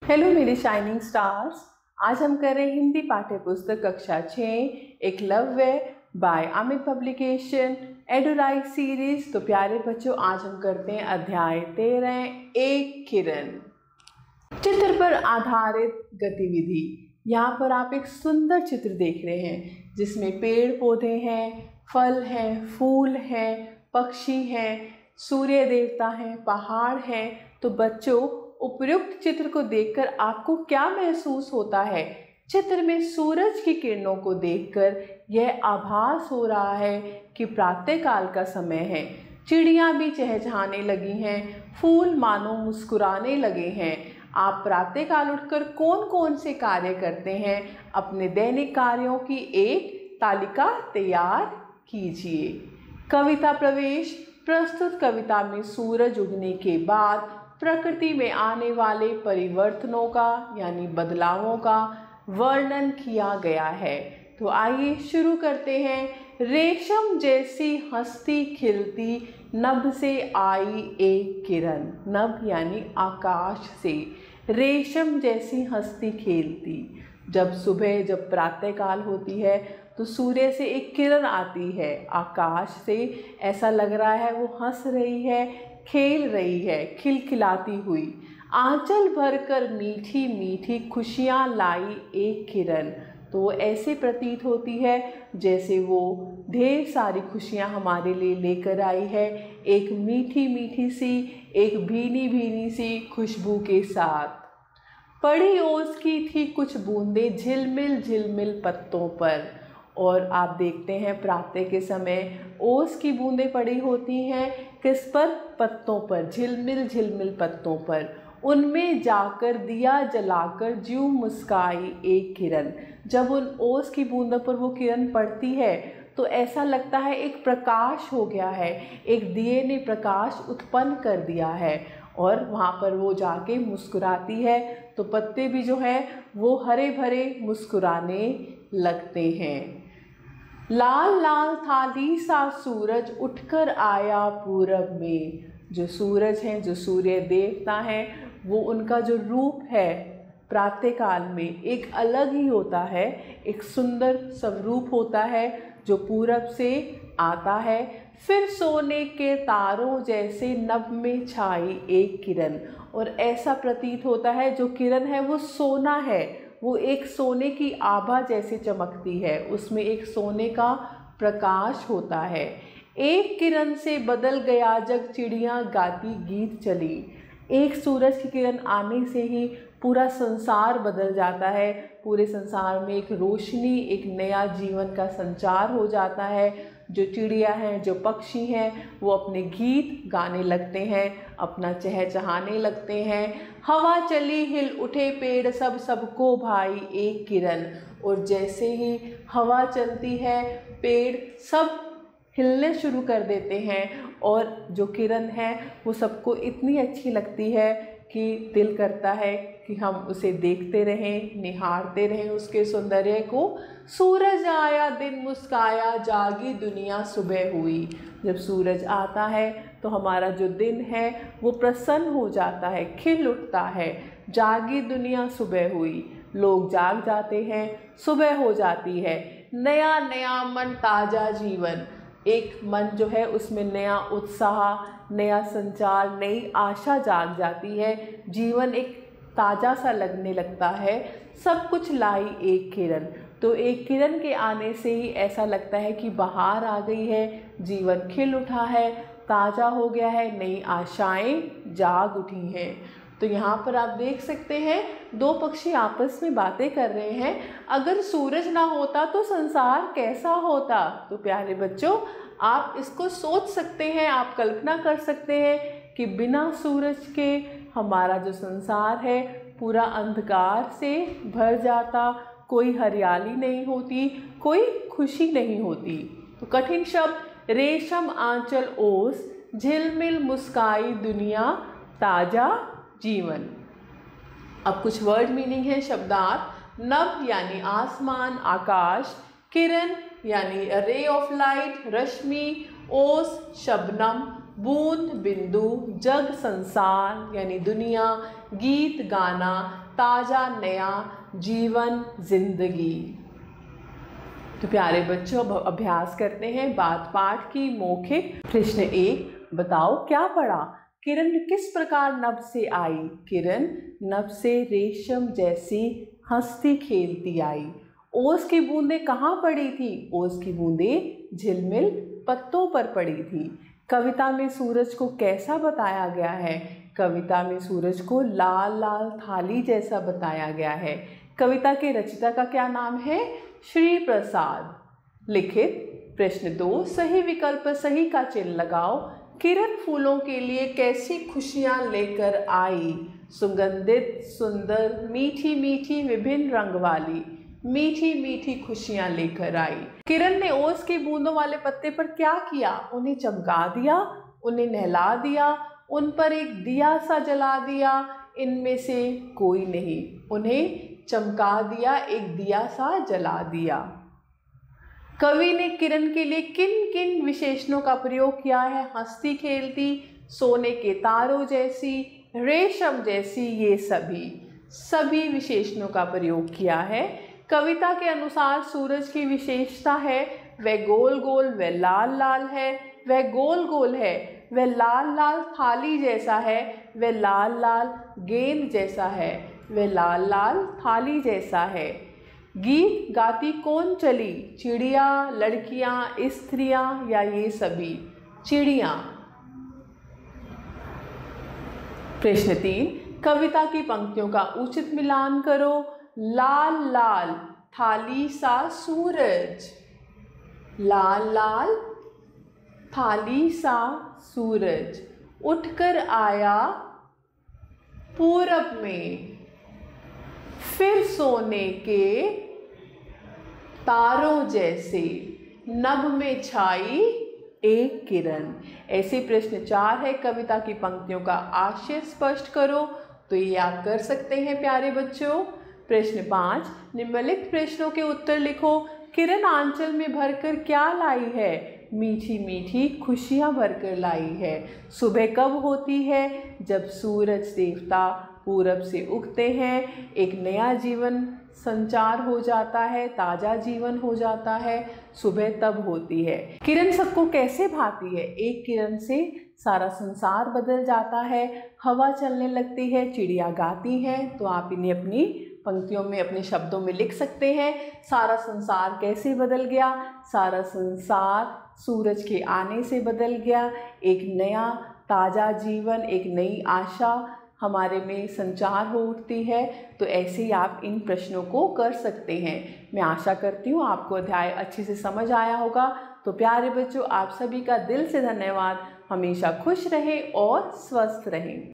Hello मेरे shining stars. आज हम कर रहे हैं हिंदी पाठ्य पुस्तक कक्षा 6 Eklavya by Amit publication adroit series. तो प्यारे बच्चों, आज हम करते हैं अध्याय 13 एक किरण। चित्र पर आधारित गतिविधि। यहाँ पर आप एक सुंदर चित्र देख रहे हैं जिसमें पेड़ पौधे हैं, फल हैं, फूल हैं, पक्षी हैं, सूर्य देवता हैं, पहाड़ हैं। तो बच्चों, उपयुक्त चित्र को देखकर आपको क्या महसूस होता है? चित्र में सूरज की किरणों को देखकर यह आभास हो रहा है कि प्रातःकाल का समय है। चिड़ियाँ भी चहचहाने लगी हैं, फूल मानो मुस्कुराने लगे हैं। आप प्रातःकाल उठकर कौन कौन से कार्य करते हैं? अपने दैनिक कार्यों की एक तालिका तैयार कीजिए। कविता प्रवेश। प्रस्तुत कविता में सूरज उगने के बाद प्रकृति में आने वाले परिवर्तनों का यानी बदलावों का वर्णन किया गया है। तो आइए शुरू करते हैं। रेशम जैसी हंसती खिलती नभ से आई एक किरण। नभ यानी आकाश से। रेशम जैसी हंसती खेलती। जब प्रातःकाल होती है तो सूर्य से एक किरण आती है आकाश से। ऐसा लग रहा है वो हंस रही है, खेल रही है, खिलखिलाती हुई। आंचल भरकर मीठी मीठी खुशियाँ लाई एक किरण। तो वो ऐसे प्रतीत होती है जैसे वो ढेर सारी खुशियाँ हमारे लिए लेकर आई है, एक मीठी मीठी सी, एक भीनी भीनी सी खुशबू के साथ। पड़ी ओस की थी कुछ बूंदें झिलमिल झिलमिल पत्तों पर। और आप देखते हैं प्रातः के समय ओस की बूंदें पड़ी होती हैं किस पर? पत्तों पर, झिलमिल झिलमिल पत्तों पर। उनमें जाकर दिया जलाकर ज्यों मुस्काई एक किरण। जब उन ओस की बूंदों पर वो किरण पड़ती है तो ऐसा लगता है एक प्रकाश हो गया है, एक दिए ने प्रकाश उत्पन्न कर दिया है और वहाँ पर वो जाके मुस्कुराती है तो पत्ते भी जो है वो हरे भरे मुस्कुराने लगते हैं। लाल लाल थाली सा सूरज उठकर आया पूरब में। जो सूरज हैं, जो सूर्य देवता हैं, वो उनका जो रूप है प्रातःकाल में एक अलग ही होता है, एक सुंदर स्वरूप होता है जो पूरब से आता है। फिर सोने के तारों जैसे नभ में छाई एक किरण। और ऐसा प्रतीत होता है जो किरण है वो सोना है, वो एक सोने की आभा जैसे चमकती है, उसमें एक सोने का प्रकाश होता है। एक किरण से बदल गया जग चिड़ियाँ गाती गीत चली। एक सूरज की किरण आने से ही पूरा संसार बदल जाता है। पूरे संसार में एक रोशनी, एक नया जीवन का संचार हो जाता है। जो चिड़िया हैं, जो पक्षी हैं, वो अपने गीत गाने लगते हैं, अपना चहचहाने लगते हैं। हवा चली हिल उठे पेड़ सब, सबको भाई एक किरण। और जैसे ही हवा चलती है पेड़ सब हिलने शुरू कर देते हैं और जो किरण है वो सबको इतनी अच्छी लगती है कि दिल करता है कि हम उसे देखते रहें, निहारते रहें उसके सौंदर्य को। सूरज आया दिन मुस्काया जागी दुनिया सुबह हुई। जब सूरज आता है तो हमारा जो दिन है वो प्रसन्न हो जाता है, खिल उठता है। जागी दुनिया सुबह हुई, लोग जाग जाते हैं, सुबह हो जाती है। नया नया मन ताज़ा जीवन। एक मन जो है उसमें नया उत्साह, नया संचार, नई आशा जाग जाती है। जीवन एक ताज़ा सा लगने लगता है। सब कुछ लाई एक किरण। तो एक किरण के आने से ही ऐसा लगता है कि बाहर आ गई है, जीवन खिल उठा है, ताज़ा हो गया है, नई आशाएं जाग उठी हैं। तो यहाँ पर आप देख सकते हैं दो पक्षी आपस में बातें कर रहे हैं। अगर सूरज ना होता तो संसार कैसा होता? तो प्यारे बच्चों, आप इसको सोच सकते हैं, आप कल्पना कर सकते हैं कि बिना सूरज के हमारा जो संसार है पूरा अंधकार से भर जाता, कोई हरियाली नहीं होती, कोई खुशी नहीं होती। तो कठिन शब्द रेशम आंचल ओस झिलमिल मुस्काई दुनिया ताजा जीवन। अब कुछ वर्ड मीनिंग है शब्दार्थ। नभ यानी आसमान, आकाश। किरण यानी रे ऑफ लाइट, रश्मि। ओस शबनम, बूंद, बिंदु। जग संसार यानी दुनिया। गीत गाना, ताज़ा नया जीवन जिंदगी। तो प्यारे बच्चों, अब अभ्यास करते हैं बात पाठ की मौखिक। प्रश्न 1, बताओ क्या पढ़ा? किरण किस प्रकार नभ से आई? किरण नभ से रेशम जैसी हंसती खेलती आई। ओस की बूंदें कहाँ पड़ी थी? ओस की बूंदें झिलमिल पत्तों पर पड़ी थी। कविता में सूरज को कैसा बताया गया है? कविता में सूरज को लाल लाल थाली जैसा बताया गया है। कविता के रचयिता का क्या नाम है? श्री प्रसाद। लिखित। प्रश्न 2, सही विकल्प पर सही का चिन्ह लगाओ। किरण फूलों के लिए कैसी खुशियां लेकर आई? सुगंधित, सुंदर, मीठी मीठी, विभिन्न रंग वाली। मीठी मीठी खुशियां लेकर आई। किरण ने ओस की बूंदों वाले पत्ते पर क्या किया? उन्हें चमका दिया, उन्हें नहला दिया, उन पर एक दिया सा जला दिया। इनमें से कोई नहीं। उन्हें चमका दिया, एक दिया सा जला दिया। कवि ने किरण के लिए किन किन विशेषणों का प्रयोग किया है? हंसती खेलती, सोने के तारों जैसी, रेशम जैसी, ये सभी विशेषणों का प्रयोग किया है। कविता के अनुसार सूरज की विशेषता है वह गोल गोल व लाल लाल है। वह गोल गोल है, वह लाल लाल थाली जैसा है, वह लाल लाल गेंद जैसा है, वह लाल लाल थाली जैसा है। गीत गाती कौन चली? चिड़िया, लड़कियां, स्त्रियां या ये सभी? चिड़िया। प्रश्न 3, कविता की पंक्तियों का उचित मिलान करो। लाल लाल थाली सा सूरज। लाल लाल थाली सा सूरज उठकर आया पूरब में, फिर सोने के तारों जैसे नभ में छाई एक किरण। ऐसे प्रश्न 4 है। कविता की पंक्तियों का आशय स्पष्ट करो। तो ये आप कर सकते हैं प्यारे बच्चों। प्रश्न 5, निम्नलिखित प्रश्नों के उत्तर लिखो। किरण आंचल में भरकर क्या लाई है? मीठी मीठी खुशियां भरकर लाई है। सुबह कब होती है? जब सूरज देवता पूरब से उगते हैं। एक नया जीवन संचार हो जाता है, ताज़ा जीवन हो जाता है। सुबह तब होती है। किरण सबको कैसे भाती है? एक किरण से सारा संसार बदल जाता है। हवा चलने लगती है, चिड़िया गाती हैं। तो आप इन्हें अपनी पंक्तियों में, अपने शब्दों में लिख सकते हैं। सारा संसार कैसे बदल गया? सारा संसार सूरज के आने से बदल गया। एक नया ताज़ा जीवन, एक नई आशा हमारे में संचार हो उठती है। तो ऐसे ही आप इन प्रश्नों को कर सकते हैं। मैं आशा करती हूँ आपको अध्याय अच्छे से समझ आया होगा। तो प्यारे बच्चों, आप सभी का दिल से धन्यवाद। हमेशा खुश रहें और स्वस्थ रहें।